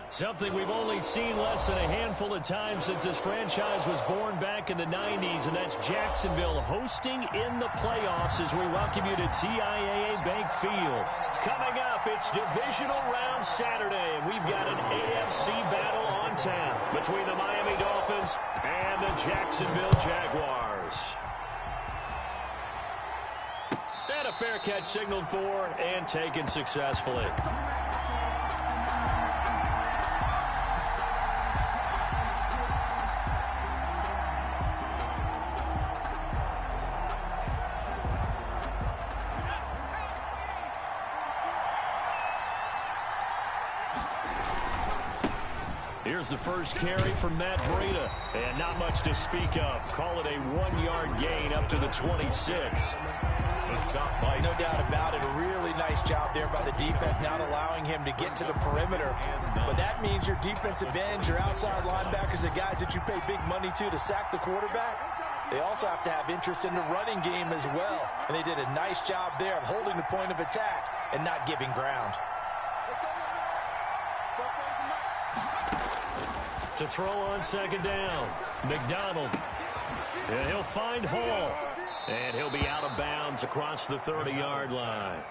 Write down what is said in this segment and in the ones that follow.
Something we've only seen less than a handful of times since this franchise was born back in the 90s, and that's Jacksonville hosting in the playoffs as we welcome you to TIAA Bank Field. Coming up, it's Divisional Round Saturday, and we've got an AFC battle on tap between the Miami Dolphins and the Jacksonville Jaguars. And a fair catch signaled for and taken successfully. Here's the first carry from Matt Breida, and not much to speak of. Call it a 1-yard gain up to the 26. No doubt about it. A really nice job there by the defense, not allowing him to get to the perimeter. But that means your defensive ends, your outside linebackers, the guys that you pay big money to sack the quarterback, they also have to have interest in the running game as well. And they did a nice job there of holding the point of attack and not giving ground. To throw on second down, McDonald. And he'll find Hall. And he'll be out of bounds across the 30-yard line.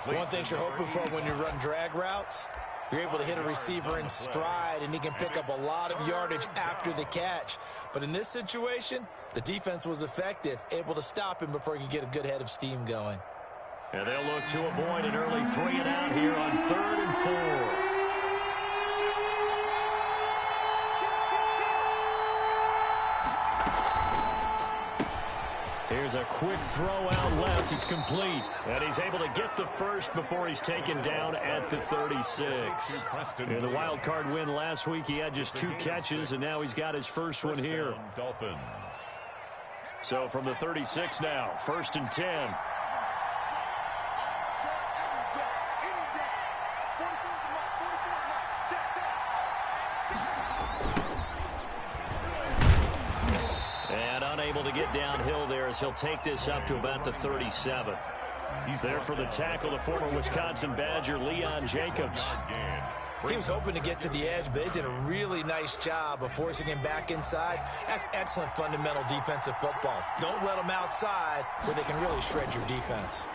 One thing you're hoping for when you run drag routes, you're able to hit a receiver in stride, and he can pick up a lot of yardage after the catch. But in this situation, the defense was effective, able to stop him before he could get a good head of steam going. And they'll look to avoid an early 3-and-out here on 3rd and 4. Here's a quick throw out left. It's complete. And he's able to get the first before he's taken down at the 36. In the wild card win last week, he had just 2 catches, and now he's got his first one here. Dolphins. So from the 36 now, 1st and 10. Able to get downhill there as he'll take this up to about the 37. He's there for the tackle, the former Wisconsin Badger, Leon Jacobs. He was hoping to get to the edge, but they did a really nice job of forcing him back inside. That's excellent fundamental defensive football. Don't let them outside where they can really shred your defense.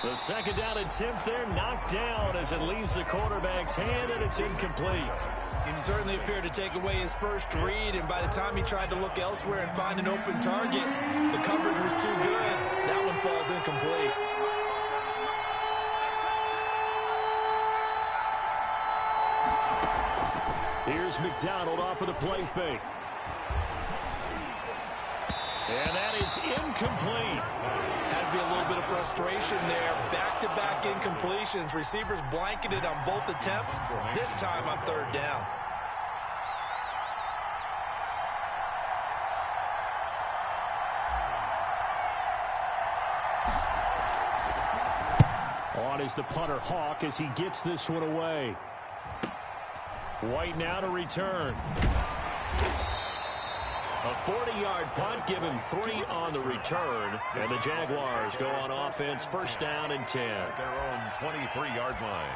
The second down attempt there knocked down as it leaves the quarterback's hand, and it's incomplete. He certainly appeared to take away his first read, and by the time he tried to look elsewhere and find an open target, the coverage was too good. That one falls incomplete. Here's McDonald off of the play fake. And that is incomplete. Has to be a little bit of frustration there. Back-to-back incompletions. Receivers blanketed on both attempts, this time on 3rd down. On is the punter Hawk as he gets this one away. White now to return. A 40-yard punt, give him 3 on the return. And the Jaguars go on offense, 1st down and 10. Their own 23-yard line.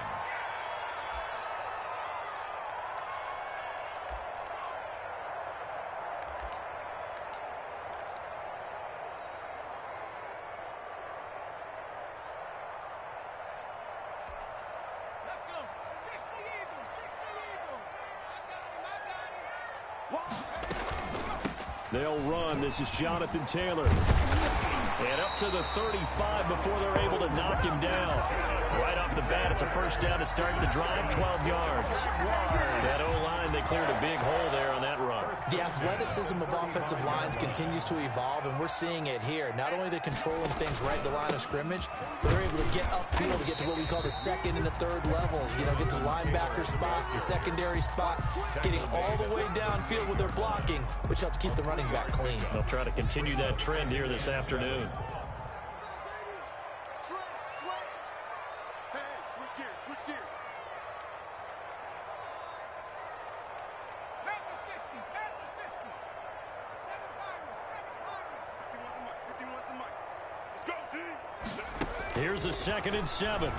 They'll run. This is Jonathan Taylor. And up to the 35 before they're able to knock him down. Right off the bat, it's a 1st down to start the drive, 12 yards. That O-line, they cleared a big hole there on that run. The athleticism of offensive lines continues to evolve, and we're seeing it here. Not only are they controlling things right at the line of scrimmage, but they're able to get upfield to get to what we call the 2nd and the 3rd levels. You know, get to linebacker spot, the secondary spot, getting all the way downfield with their blocking, which helps keep the running back clean. They'll try to continue that trend here this afternoon. Here's a 2nd and 7.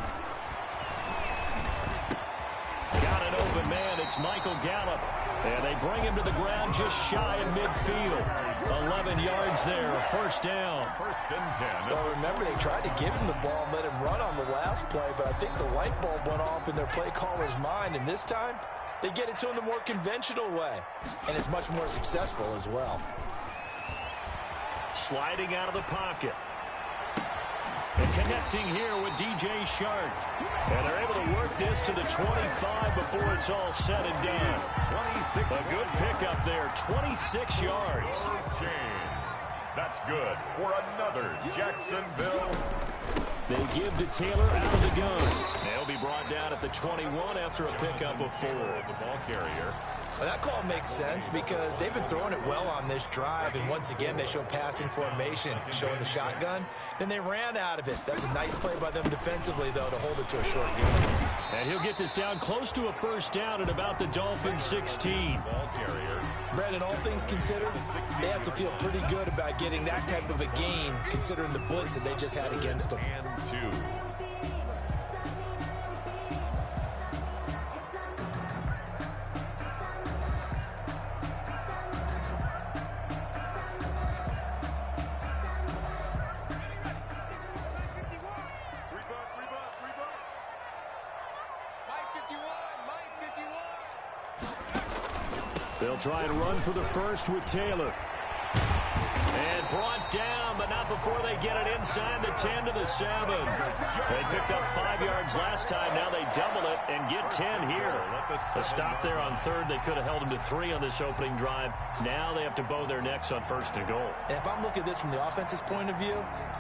It's Michael Gallup. And they bring him to the ground just shy of midfield. 11 yards there, first down. First and 10. Well, remember, they tried to give him the ball and let him run on the last play, but I think the light bulb went off in their play caller's mind, and this time they get it to him the more conventional way, and it's much more successful as well. Sliding out of the pocket. And connecting here with DJ Shark. And they're able to work this to the 25 before it's all said and done. A good pickup there, 26 yards. That's good for another Jacksonville. They give to Taylor out of the gun. They'll be brought down at the 21 after a pickup of 4. The ball carrier. Well, that call makes sense because they've been throwing it well on this drive, and once again they show passing formation, showing the shotgun. Then they ran out of it. That's a nice play by them defensively, though, to hold it to a short game. And he'll get this down close to a first down at about the Dolphins 16. Ball carrier. Brandon, all things considered, they have to feel pretty good about getting that type of a gain, considering the blitz that they just had against them. And 2. They'll try and run for the first with Taylor. And brought down, but not before they get it inside the 10 to the 7. They picked up 5 yards last time. Now they double it and get 10 here. A stop there on third. They could have held them to 3 on this opening drive. Now they have to bow their necks on first and goal. And if I'm looking at this from the offense's point of view,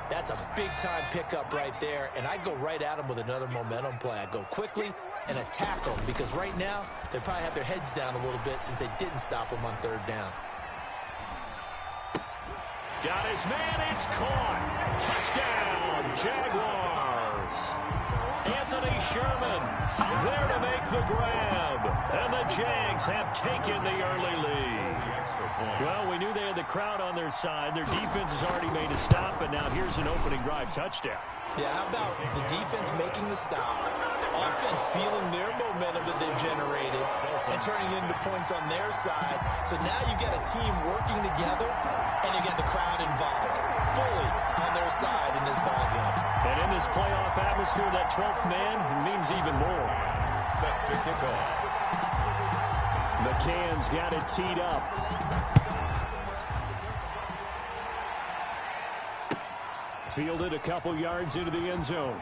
that's a big-time pickup right there, and I go right at them with another momentum play. I go quickly and attack them because right now they probably have their heads down a little bit since they didn't stop them on third down. Got his man, it's caught. Touchdown, Jaguars. Anthony Sherman there to make the grab. And the Jags have taken the early lead. Well, we knew they had the crowd on their side. Their defense has already made a stop, and now here's an opening drive touchdown. Yeah, how about the defense making the stop, offense feeling their momentum that they've generated, and turning into points on their side. So now you get a team working together, and you get the crowd involved fully on their side in this ballgame. And in this playoff atmosphere, that 12th man means even more. Set to kick off. McCann's got it teed up. Fielded a couple yards into the end zone.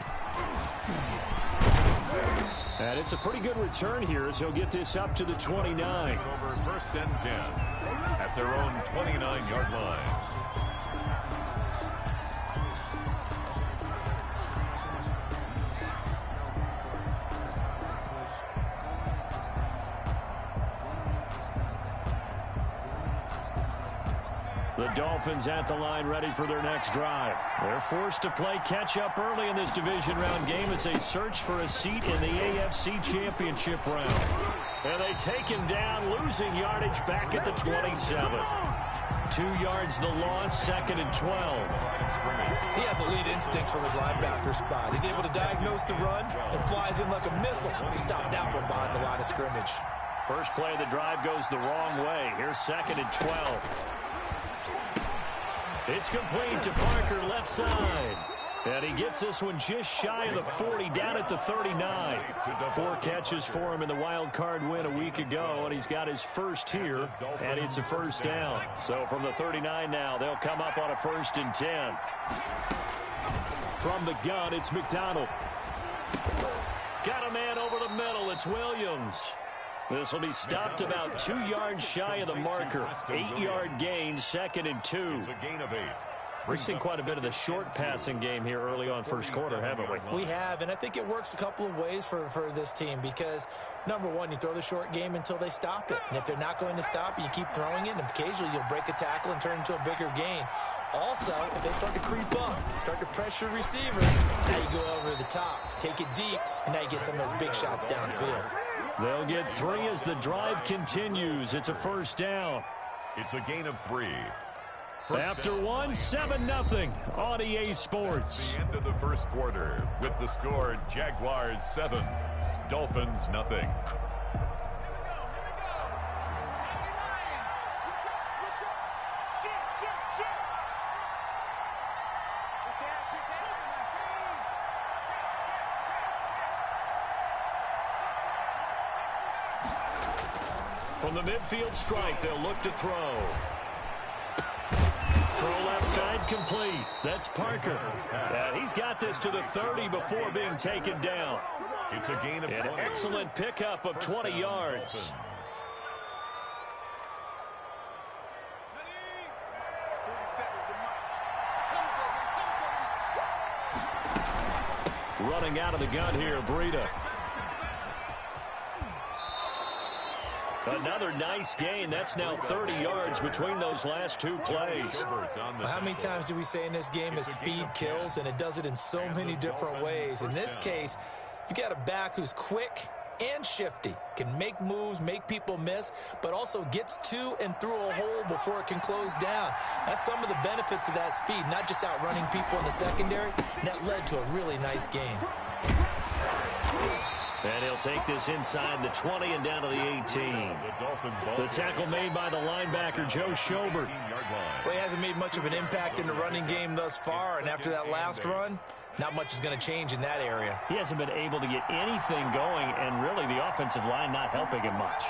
And it's a pretty good return here as he'll get this up to the 29. Over first and 10 at their own 29-yard line. The Dolphins at the line ready for their next drive. They're forced to play catch-up early in this division round game as they search for a seat in the AFC Championship round. And they take him down, losing yardage back at the 27. 2 yards the loss, second and 12. He has elite instincts from his linebacker spot. He's able to diagnose the run and flies in like a missile to stop that one behind the line of scrimmage. First play of the drive goes the wrong way. Here's second and 12. It's complete to Parker, left side. And he gets this one just shy of the 40, down at the 39. 4 catches for him in the wild card win a week ago, and he's got his first here, and it's a first down. So from the 39 now, they'll come up on a first and 10. From the gun, it's McDonald. Got a man over the middle. It's Williams. This will be stopped about 2 yards shy of the marker. 8-yard gain, second and 2. It's a gain of 8. We've seen quite a bit of the short passing game here early on first quarter, haven't we? We have, and I think it works a couple of ways for this team because, number one, you throw the short game until they stop it. And if they're not going to stop it, you keep throwing it, and occasionally you'll break a tackle and turn it into a bigger gain. Also, if they start to creep up, start to pressure receivers, now you go over the top, take it deep, and now you get some of those big shots downfield. They'll get 3 as the drive continues. It's a first down. It's a gain of 3. After 1, 7-0 on EA Sports. The end of the first quarter with the score Jaguars 7, Dolphins 0. From the midfield stripe, they'll look to throw. Throw left side complete. That's Parker. And he's got this to the 30 before being taken down. It's a gain of 20. An excellent pickup of 20 yards. Running out of the gun here, Breida. Another nice gain. That's now 30 yards between those last two plays. How many times do we say in this game that speed kills, and it does it in so many different ways? In this case, you got a back who's quick and shifty, can make moves, make people miss, but also gets to and through a hole before it can close down. That's some of the benefits of that speed, not just outrunning people in the secondary, and that led to a really nice gain. And he'll take this inside the 20 and down to the 18. The tackle made by the linebacker, Joe Schobert. Well, he hasn't made much of an impact in the running game thus far, and after that last run, not much is going to change in that area. He hasn't been able to get anything going, and really the offensive line not helping him much.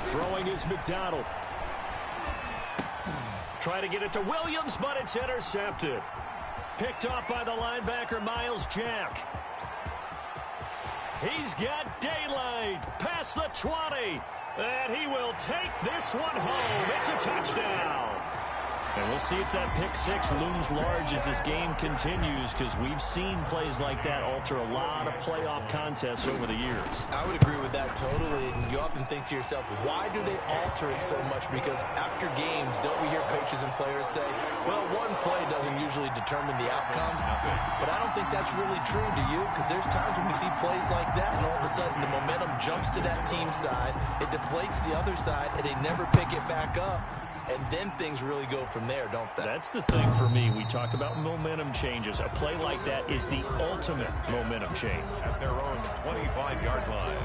Throwing is McDonald. Try to get it to Williams, but it's intercepted. Picked off by the linebacker, Miles Jack. He's got daylight past the 20, and he will take this one home. It's a touchdown. And we'll see if that pick six looms large as this game continues, because we've seen plays like that alter a lot of playoff contests over the years. I would agree with that totally, and you often think to yourself, why do they alter it so much? Because after games, don't we hear coaches and players say, well, one play doesn't usually determine the outcome? But I don't think that's really true, do you? Because there's times when we see plays like that, and all of a sudden the momentum jumps to that team side, it deflates the other side, and they never pick it back up. And then things really go from there, don't they? That's the thing for me. We talk about momentum changes. A play like that is the ultimate momentum change. At their own 25-yard line.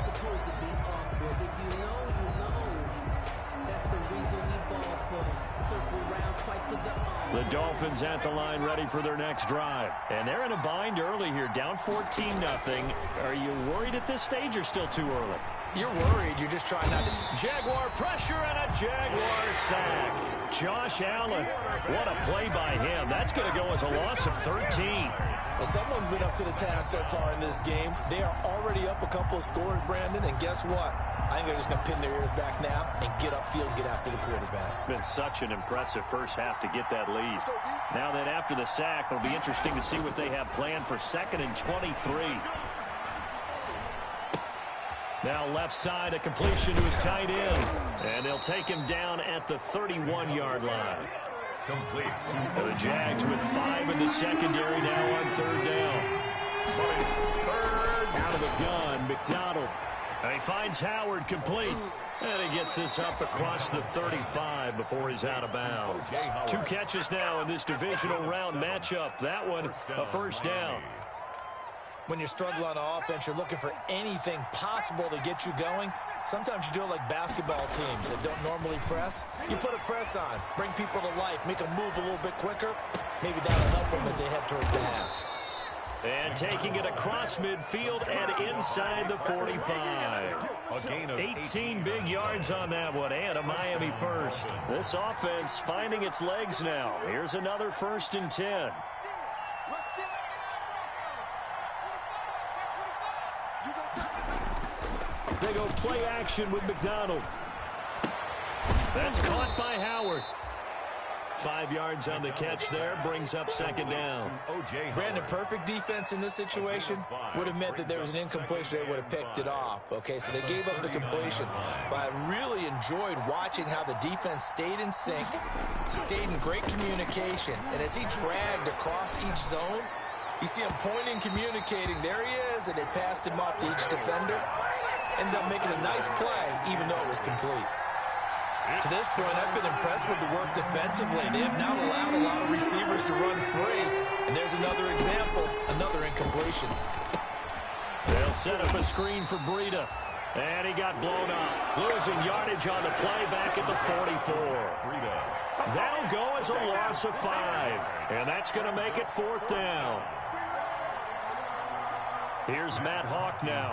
The Dolphins at the line ready for their next drive. And they're in a bind early here, down 14-0. Are you worried at this stage or still too early? You're worried. You're just trying not to. Jaguar pressure and a Jaguar sack. Josh Allen. What a play by him. That's going to go as a loss of 13. Well, someone's been up to the task so far in this game. They are already up a couple of scores, Brandon, and guess what? I think they're just going to pin their ears back now and get upfield, get after the quarterback. Been such an impressive first half to get that lead. Now that after the sack, it'll be interesting to see what they have planned for 2nd and 23. Now left side, a completion to his tight end. And they'll take him down at the 31-yard line. Complete. And the Jags with 5 in the secondary now on 3rd down. Third out of the gun, McDonald. And he finds Howard complete. And he gets this up across the 35 before he's out of bounds. 2 catches now in this divisional round matchup. That one, a first down. When you're struggling on offense, you're looking for anything possible to get you going. Sometimes you do it like basketball teams that don't normally press. You put a press on, bring people to life, make them move a little bit quicker. Maybe that'll help them as they head towards the half. And taking it across midfield and inside the 45. A gain of 18 big yards on that one, and a Miami first. This offense finding its legs now. Here's another 1st and 10. They go play action with McDonald. That's caught by Howard. 5 yards on the catch there, brings up 2nd down. Brandon, perfect defense in this situation would have meant that there was an incompletion. They would have picked it off. Okay, so they gave up the completion. But I really enjoyed watching how the defense stayed in sync, stayed in great communication. And as he dragged across each zone, you see him pointing, communicating. There he is, and they passed him off to each defender. Ended up making a nice play, even though it was complete. To this point, I've been impressed with the work defensively. They have not allowed a lot of receivers to run free. And there's another example, another incompletion. They'll set up a screen for Breida. And he got blown up. Losing yardage on the play back at the 44. That'll go as a loss of 5. And that's going to make it 4th down. Here's Matt Hawk now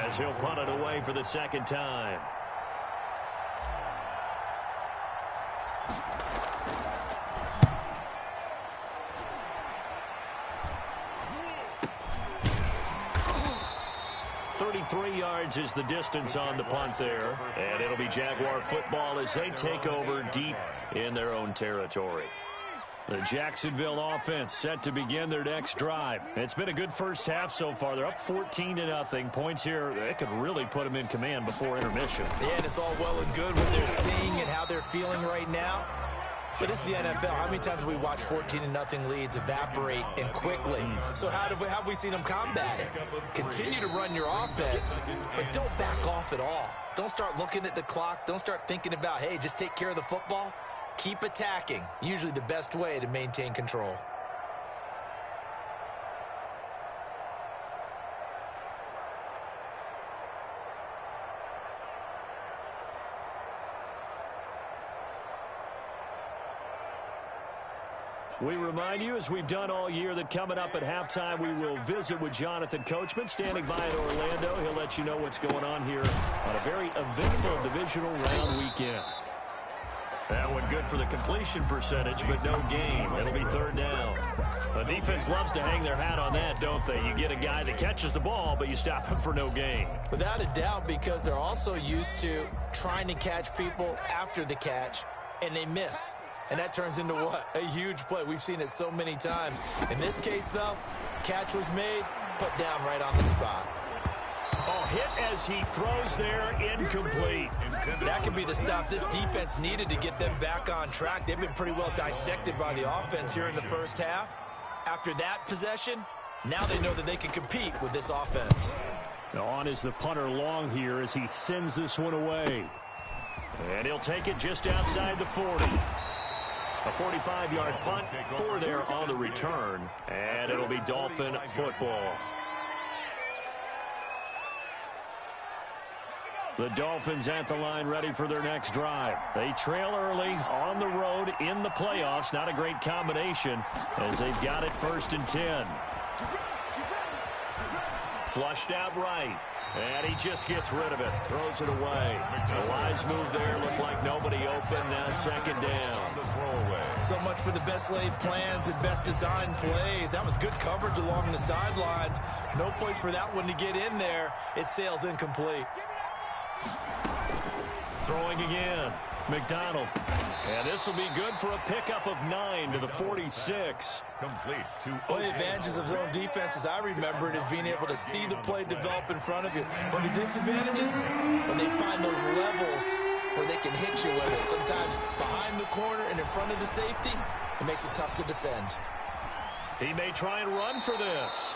as he'll punt it away for the second time. Yards is the distance on the punt there, and it'll be Jaguar football as they take over deep in their own territory. The Jacksonville offense set to begin their next drive. It's been a good first half so far. They're up 14-0. Points here, they could really put them in command before intermission. Yeah, and it's all well and good what they're seeing and how they're feeling right now. But it's the NFL. How many times have we watched 14-0 leads evaporate and quickly? So how have we seen them combat it? Continue to run your offense, but don't back off at all. Don't start looking at the clock. Don't start thinking about, hey, just take care of the football. Keep attacking. Usually the best way to maintain control. We remind you, as we've done all year, that coming up at halftime, we will visit with Jonathan Coachman, standing by at Orlando. He'll let you know what's going on here on a very eventful divisional round weekend. That one good for the completion percentage, but no gain. It'll be third down. The defense loves to hang their hat on that, don't they? You get a guy that catches the ball, but you stop him for no gain. Without a doubt, because they're also used to trying to catch people after the catch, and they miss. And that turns into what? A huge play. We've seen it so many times. In this case, though, catch was made, put down right on the spot. Oh, hit as he throws there, incomplete. That could be the stop this defense needed to get them back on track. They've been pretty well dissected by the offense here in the first half. After that possession, now they know that they can compete with this offense. Now on is the punter Long here as he sends this one away. And he'll take it just outside the 40. A 45-yard punt, 4 there on the return, and it'll be Dolphin football. The Dolphins at the line ready for their next drive. They trail early on the road in the playoffs. Not a great combination as they've got it 1st and 10. Flushed out right. And he just gets rid of it. Throws it away. A wise move there. Looked like nobody open. Now 2nd down. So much for the best laid plans and best designed plays. That was good coverage along the sidelines. No place for that one to get in there. It sails incomplete. Throwing again. McDonald. And this will be good for a pickup of 9 to the 46. Complete to One of the advantages of zone defense, as I remember it, is being able to see the play develop in front of you. But the disadvantages, when they find those levels where they can hit you with it, sometimes behind the corner and in front of the safety, it makes it tough to defend. He may try and run for this.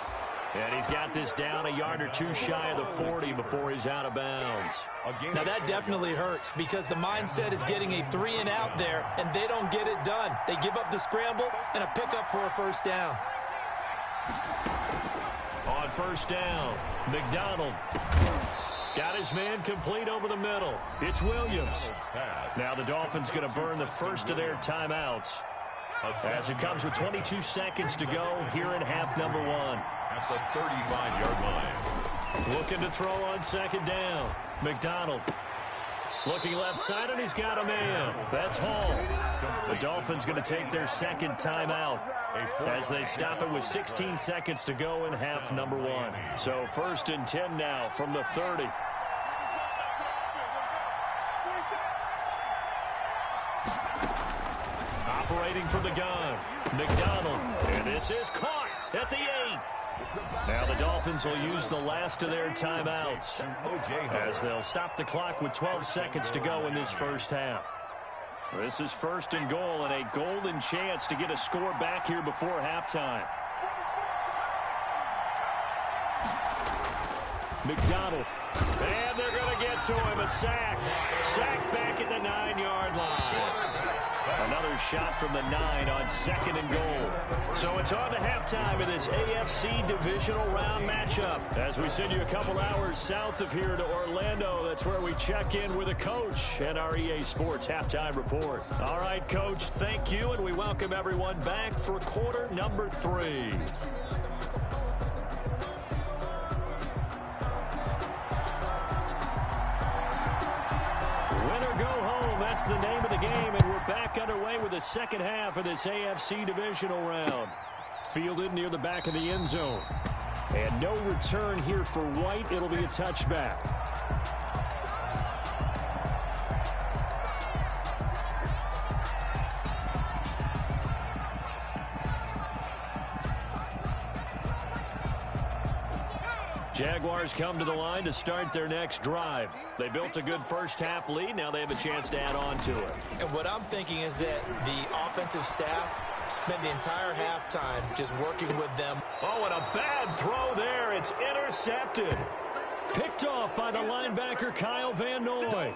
And he's got this down a yard or two shy of the 40 before he's out of bounds. Now that definitely hurts because the mindset is getting a 3 and out there, and they don't get it done. They give up the scramble and a pickup for a 1st down. On 1st down, McDonald got his man complete over the middle. It's Williams. Now the Dolphins going to burn the first of their timeouts as it comes with 22 seconds to go here in half number 1. At the 35-yard line. Looking to throw on 2nd down. McDonald looking left side, and he's got a man. That's Hall. The Dolphins going to take their 2nd timeout as they stop it with 16 seconds to go in half number 1. So 1st and 10 now from the 30. Operating from the gun, McDonald. And this is caught at the 8. Now the Dolphins will use the last of their timeouts as they'll stop the clock with 12 seconds to go in this first half. This is 1st and goal and a golden chance to get a score back here before halftime. McDonald. And they're going to get to him. A sack. Sack back at the 9-yard line. Another shot from the 9 on 2nd and goal. So it's on to halftime in this AFC divisional round matchup. As we send you a couple hours south of here to Orlando, that's where we check in with a coach and our EA Sports halftime report. All right, Coach, thank you, and we welcome everyone back for quarter number 3. or go home. That's the name of the game, and we're back underway with the second half of this AFC divisional round. Fielded near the back of the end zone. And no return here for White. It'll be a touchback. Jaguars come to the line to start their next drive. They built a good first-half lead. Now they have a chance to add on to it. And what I'm thinking is that the offensive staff spent the entire halftime just working with them. Oh, and a bad throw there. It's intercepted. Picked off by the linebacker, Kyle Van Noy.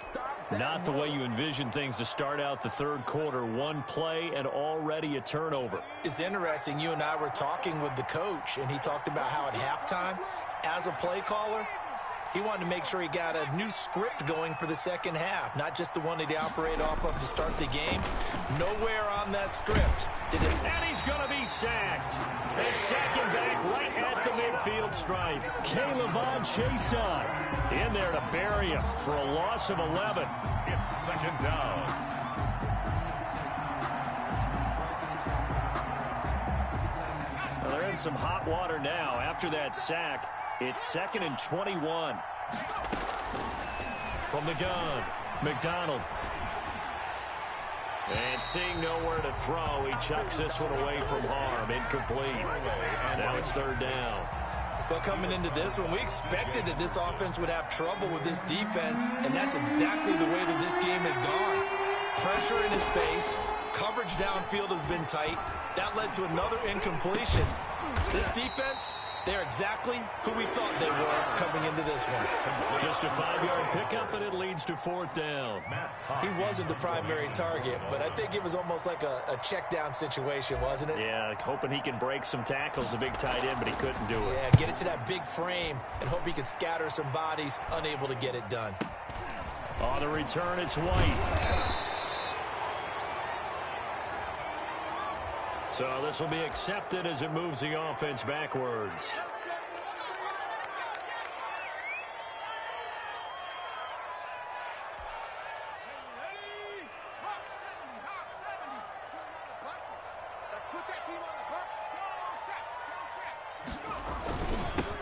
Not the way you envision things to start out the third quarter. One play and already a turnover. It's interesting. You and I were talking with the coach, and he talked about how at halftime, as a play caller, he wanted to make sure he got a new script going for the second half, not just the one that he operated off of to start the game. Nowhere on that script did it. And he's going to be sacked. They're sacking back right at the midfield stripe. Caleb Chason in there to bury him for a loss of 11. It's second down. Well, they're in some hot water now. After that sack, it's 2nd and 21. From the gun, McDonald. And seeing nowhere to throw, he chucks this one away from harm. Incomplete. Now it's 3rd down. Well, coming into this one, we expected that this offense would have trouble with this defense, and that's exactly the way that this game has gone. Pressure in his face. Coverage downfield has been tight. That led to another incompletion. This defense, they're exactly who we thought they were coming into this one. Just a 5-yard pickup, and it leads to 4th down. He wasn't the primary target, but I think it was almost like a check down situation, wasn't it? Yeah, hoping he can break some tackles, a big tight end, but he couldn't do it. Yeah, get it to that big frame and hope he can scatter some bodies, unable to get it done. On the return, it's White. So this will be accepted as it moves the offense backwards.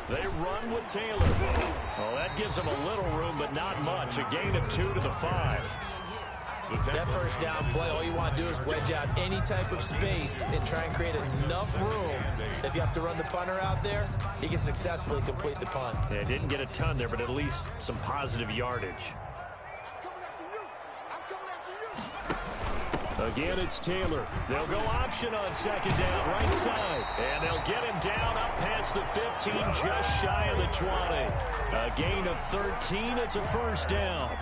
They run with Taylor. Well, that gives them a little room, but not much. A gain of 2 to the 5. That first down play, all you want to do is wedge out any type of space and try and create enough room. If you have to run the punter out there, he can successfully complete the punt. Yeah, didn't get a ton there, but at least some positive yardage. Again, it's Taylor. They'll go option on 2nd down, right side. And they'll get him down up past the 15, just shy of the 20. A gain of 13. It's a 1st down.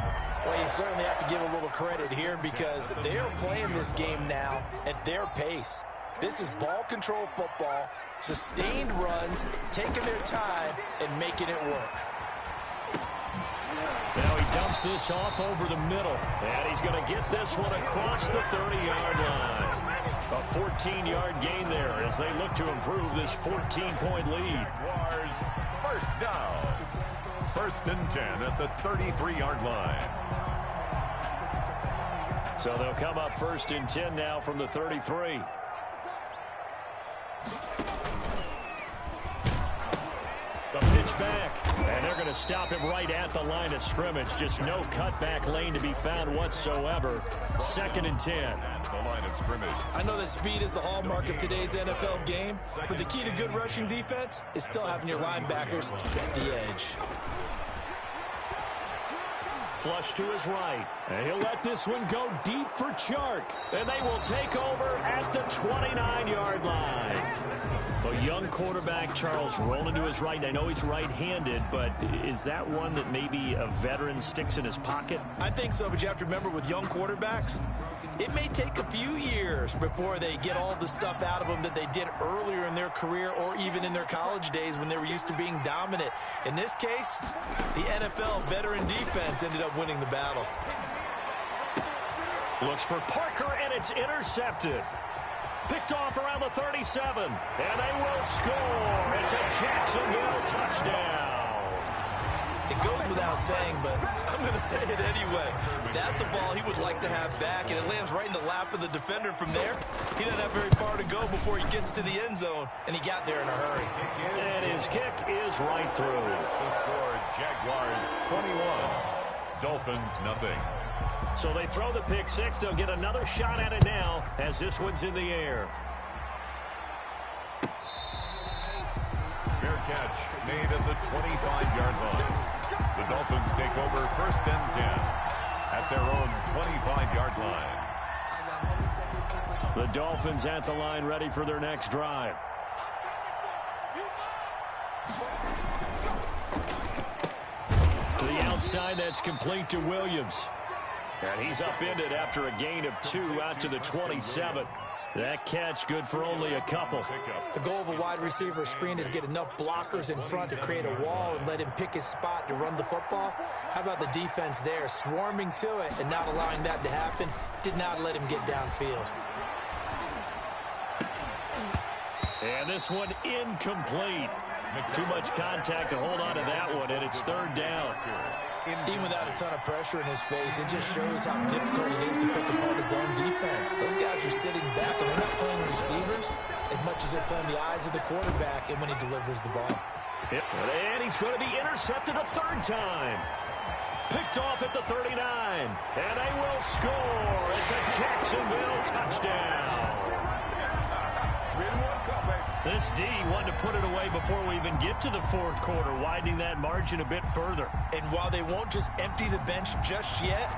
Well, you certainly have to give a little credit here because they are playing this game now at their pace. This is ball control football, sustained runs, taking their time, and making it work. Now he dumps this off over the middle, and he's going to get this one across the 30-yard line. A 14-yard gain there as they look to improve this 14-point lead. Jaguars, 1st down. 1st and 10 at the 33-yard line. So they'll come up 1st and 10 now from the 33. The pitch back, and they're going to stop him right at the line of scrimmage. Just no cutback lane to be found whatsoever. 2nd and 10. The line of scrimmage. I know that speed is the hallmark of today's NFL game, but the key to good rushing defense is still having your linebackers set the edge. Flush to his right, and he'll let this one go deep for Chark. And they will take over at the 29-yard line. A young quarterback, Charles, rolling to his right. I know he's right-handed, but is that one that maybe a veteran sticks in his pocket? I think so, but you have to remember with young quarterbacks, it may take a few years before they get all the stuff out of them that they did earlier in their career or even in their college days when they were used to being dominant. In this case, the NFL veteran defense ended up winning the battle. Looks for Parker, and it's intercepted. Picked off around the 37, and they will score. It's a Jacksonville touchdown. It goes without saying, but I'm going to say it anyway. That's a ball he would like to have back, and it lands right in the lap of the defender from there. He doesn't have very far to go before he gets to the end zone, and he got there in a hurry. And his kick is right through. The score, Jaguars 21, Dolphins nothing. So they throw the pick six. They'll get another shot at it now as this one's in the air. Fair catch made at the 25-yard line. The Dolphins take over 1st and 10 at their own 25-yard line. The Dolphins at the line ready for their next drive. To the outside, that's complete to Williams. And he's upended after a gain of 2 out to the 27. That catch good for only a couple. The goal of a wide receiver screen is get enough blockers in front to create a wall and let him pick his spot to run the football. How about the defense there, swarming to it and not allowing that to happen? Did not let him get downfield. And this one incomplete. Too much contact to hold on to that one, and it's 3rd down. Even without a ton of pressure in his face, it just shows how difficult it is to pick apart his own defense. Those guys are sitting back, and they're not playing receivers as much as they're playing the eyes of the quarterback and when he delivers the ball. Yep. And he's going to be intercepted a 3rd time. Picked off at the 39. And they will score. It's a Jacksonville touchdown. This D wanted to put it away before we even get to the 4th quarter, widening that margin a bit further. And while they won't just empty the bench just yet,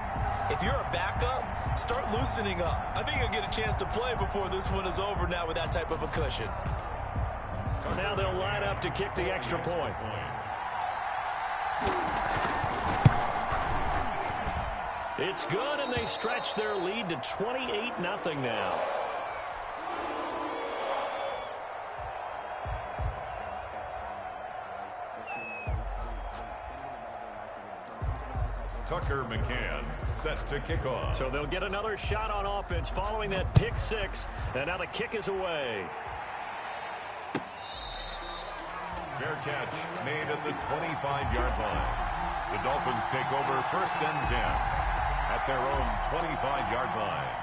if you're a backup, start loosening up. I think you'll get a chance to play before this one is over now with that type of a cushion. So now they'll line up to kick the extra point. It's good, and they stretch their lead to 28-0 now. Tucker McCann set to kick off. So they'll get another shot on offense following that pick six. And now the kick is away. Fair catch made at the 25-yard line. The Dolphins take over 1st and 10 at their own 25-yard line.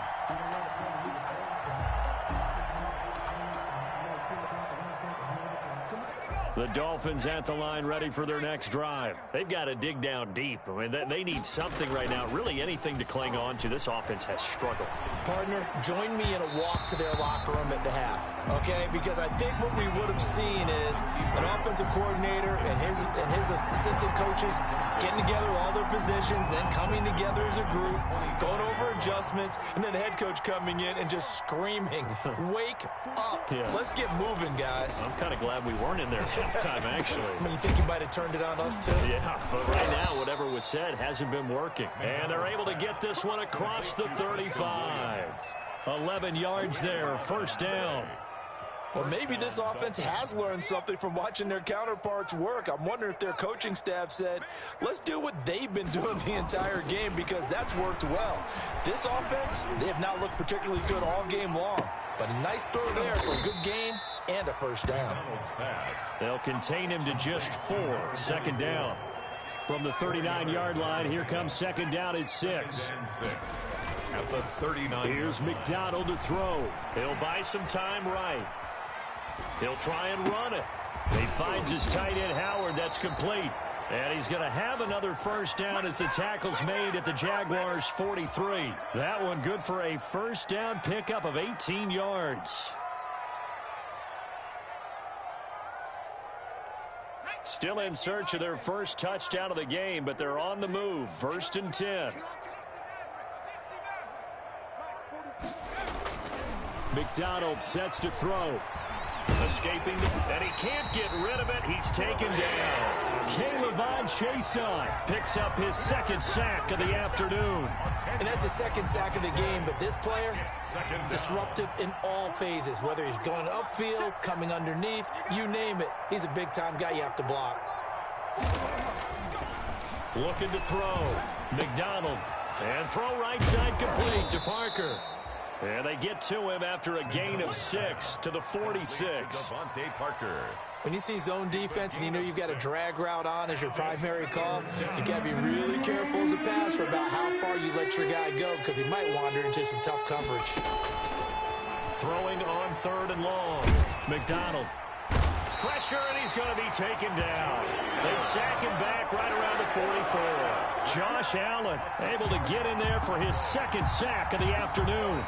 The Dolphins at the line ready for their next drive. They've got to dig down deep. I mean, they need something right now, really anything to cling on to. This offense has struggled. Partner, join me in a walk to their locker room at the half, okay? Because I think what we would have seen is an offensive coordinator and his assistant coaches getting together all their positions, then coming together as a group, going over adjustments, and then the head coach coming in and just screaming, wake up. Yeah. Let's get moving, guys. I'm kind of glad we weren't in there halftime, actually. I mean, you think you might have turned it on us, too? Yeah, but right now, whatever was said hasn't been working. And they're able to get this one across the 35. 11 yards there, 1st down. Well, maybe this offense has learned something from watching their counterparts work. I'm wondering if their coaching staff said, let's do what they've been doing the entire game, because that's worked well. This offense, they have not looked particularly good all game long. But a nice throw there for a good gain and a 1st down. They'll contain him to just 4. 2nd down. From the 39-yard line, here comes 2nd down at 6. At the 39. Here's McDonald to throw. He'll buy some time right. He'll try and run it. He finds his tight end Howard. That's complete. And he's going to have another 1st down as the tackle's made at the Jaguars' 43. That one good for a 1st down pickup of 18 yards. Still in search of their first touchdown of the game, but they're on the move. 1st and 10. McDonald sets to throw. Escaping, and he can't get rid of it. He's taken down. K'Lavon Chason picks up his 2nd sack of the afternoon. And that's the 2nd sack of the game, but this player, disruptive in all phases, whether he's going upfield, coming underneath, you name it. He's a big-time guy you have to block. Looking to throw. McDonald. And throw right side complete to Parker. And they get to him after a gain of 6 to the 46. When you see zone defense and you know you've got a drag route on as your primary call, you got to be really careful as a passer about how far you let your guy go because he might wander into some tough coverage. Throwing on 3rd and long. McDonald. Pressure, and he's going to be taken down. They sack him back right around the 44. Josh Allen able to get in there for his 2nd sack of the afternoon.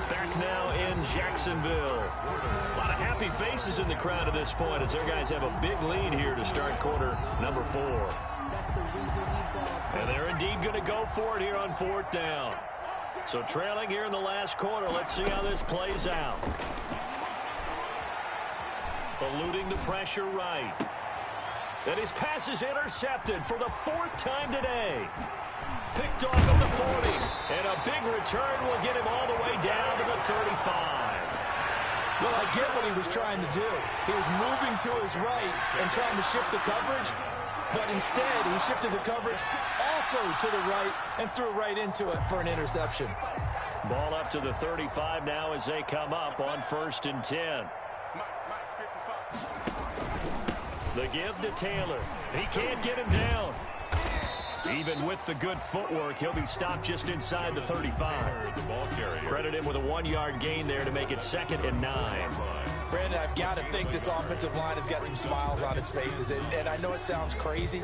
Back now in Jacksonville. A lot of happy faces in the crowd at this point as their guys have a big lead here to start quarter number 4. And they're indeed going to go for it here on 4th down. So trailing here in the last quarter. Let's see how this plays out. Eluding the pressure right. And his pass is intercepted for the 4th time today. Picked off at the 40. And a big return will get him all the way down to the 35. Well, I get what he was trying to do. He was moving to his right and trying to shift the coverage. But instead, he shifted the coverage also to the right and threw right into it for an interception. Ball up to the 35 now as they come up on 1st and 10. The give to Taylor. He can't get him down. Even with the good footwork, he'll be stopped just inside the 35. Credit him with a 1-yard gain there to make it 2nd and 9. Brandon, I've got to think this offensive line has got some smiles on its faces. And I know it sounds crazy,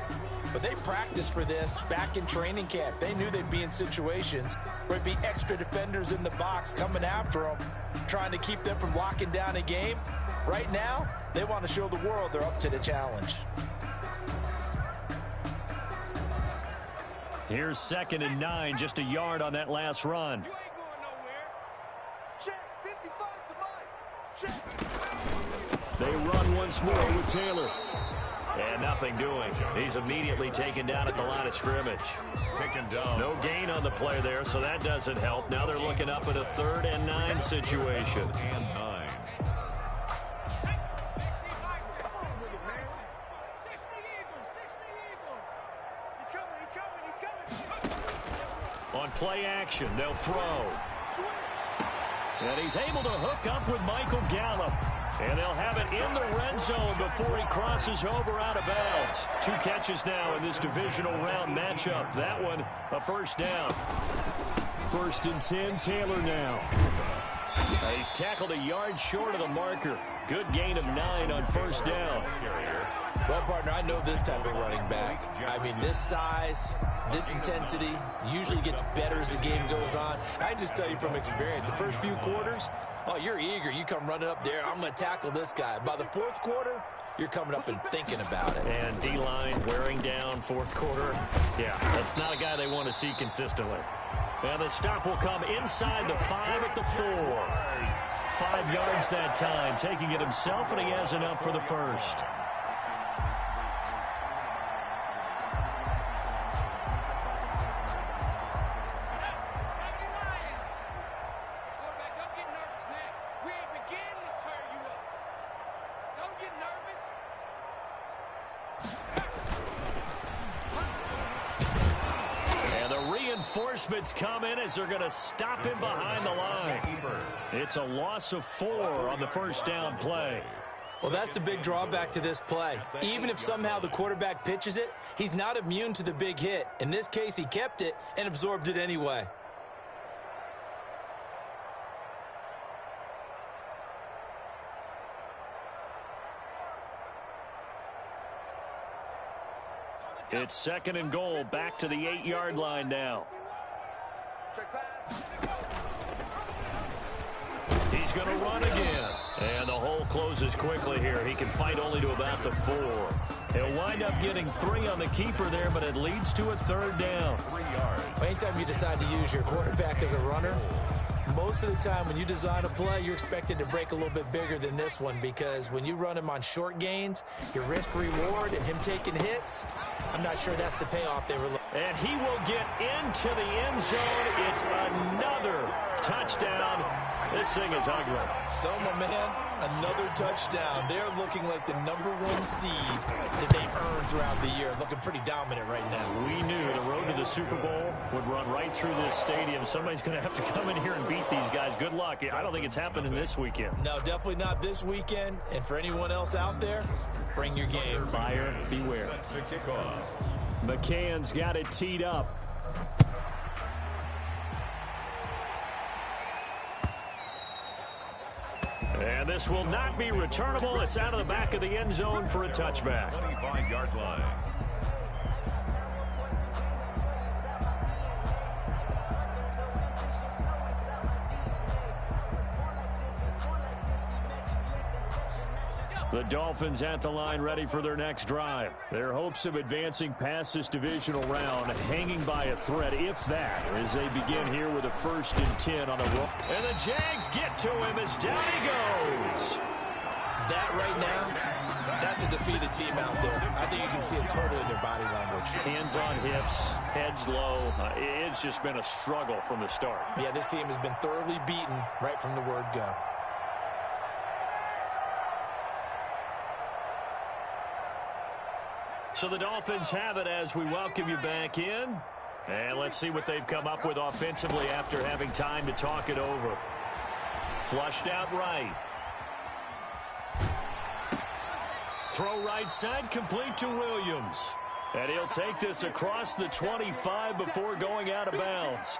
but they practiced for this back in training camp. They knew they'd be in situations where there'd be extra defenders in the box coming after them, trying to keep them from locking down a game. Right now, they want to show the world they're up to the challenge. Here's 2nd and 9, just a yard on that last run. They run once more with Taylor. And nothing doing. He's immediately taken down at the line of scrimmage. Taken down. No gain on the play there, so that doesn't help. Now they're looking up at a 3rd and 9 situation. And 9. On play action, they'll throw. And he's able to hook up with Michael Gallup. And they'll have it in the red zone before he crosses over out of bounds. 2 catches now in this divisional round matchup. That one, a 1st down. 1st and 10, Taylor now. He's tackled a yard short of the marker. Good gain of 9 on 1st down. Well, partner, I know this type of running back. I mean, this size, this intensity usually gets better as the game goes on. I just tell you from experience, the first few quarters, oh, you're eager. You come running up there, I'm going to tackle this guy. By the 4th quarter, you're coming up and thinking about it. And D-line wearing down 4th quarter. Yeah, that's not a guy they want to see consistently. And the stop will come inside the 5 at the 4. 5 yards that time, taking it himself, and he has enough for the 1st. Reinforcements come in as they're going to stop him behind the line. It's a loss of 4 on the 1st down play. Well, that's the big drawback to this play. Even if somehow the quarterback pitches it, he's not immune to the big hit. In this case, he kept it and absorbed it anyway. It's 2nd and goal, back to the 8-yard line now. He's going to run again. And the hole closes quickly here. He can fight only to about the 4. He'll wind up getting 3 on the keeper there, but it leads to a 3rd down. 3 yards. Anytime you decide to use your quarterback as a runner, most of the time when you design a play, you're expected to break a little bit bigger than this one because when you run him on short gains, your risk-reward and him taking hits, I'm not sure that's the payoff they were looking for. And he will get into the end zone. It's another Touchdown. This thing is ugly. So, my man, another touchdown. They're looking like the #1 seed that they've earned throughout the year. Looking pretty dominant right now. We knew the road to the Super Bowl would run right through this stadium. Somebody's going to have to come in here and beat these guys. Good luck. I don't think it's happening this weekend. No, definitely not this weekend. And for anyone else out there, bring your game. Buyer beware. McCann's got it teed up. And this will not be returnable. It's out of the back of the end zone for a touchback. 25-yard line. The Dolphins at the line ready for their next drive. Their hopes of advancing past this divisional round hanging by a thread, if that, as they begin here with a 1st and 10 on the roll. And the Jags get to him as down he goes. That right now, that's a defeated team out there. I think you can see it totally in their body language. Hands on hips, heads low. It's just been a struggle from the start. Yeah, this team has been thoroughly beaten right from the word go. So the Dolphins have it as we welcome you back in. And let's see what they've come up with offensively after having time to talk it over. Flushed out right. Throw right side, complete to Williams. And he'll take this across the 25 before going out of bounds.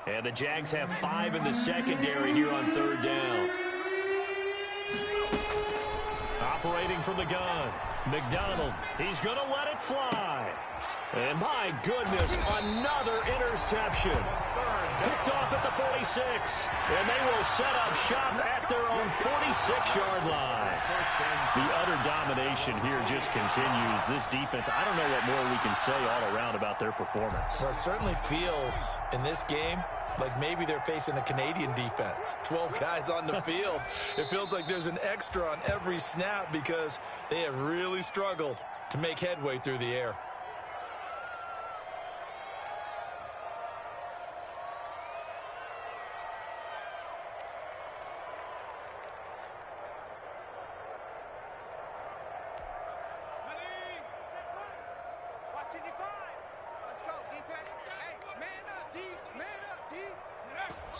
And the Jags have 5 in the secondary here on 3rd down. Operating from the gun, McDonald. He's going to let it fly. And my goodness, another interception. Picked off at the 46. And they will set up shop at their own 46-yard line. The utter domination here just continues. This defense, I don't know what more we can say all around about their performance. Well, it certainly feels in this game like maybe they're facing a Canadian defense. 12 guys on the field. It feels like there's an extra on every snap because they have really struggled to make headway through the air.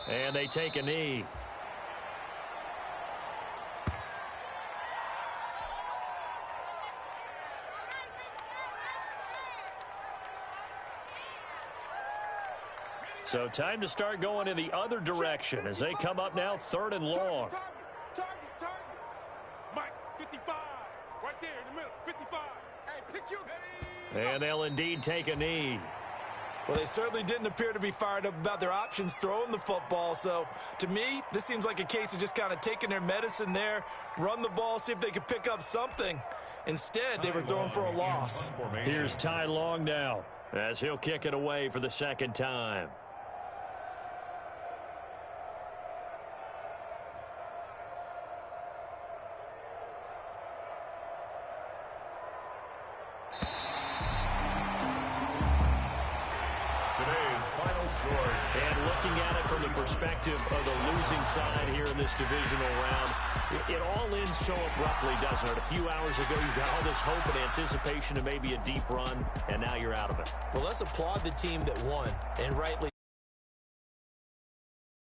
And they take a knee. So time to start going in the other direction as they come up now 3rd and long. Target. Mike, 55. Right there in the middle, 55. Hey, pick you. And they'll indeed take a knee. Well, they certainly didn't appear to be fired up about their options throwing the football. So, to me, this seems like a case of just kind of taking their medicine there, run the ball, see if they could pick up something. Instead, they were throwing for a loss. Here's Ty Long now as he'll kick it away for the 2nd time. Perspective of the losing side here in this divisional round. It all ends so abruptly, doesn't it? A few hours ago, you got all this hope and anticipation of maybe a deep run, and now you're out of it. Well, let's applaud the team that won, and rightly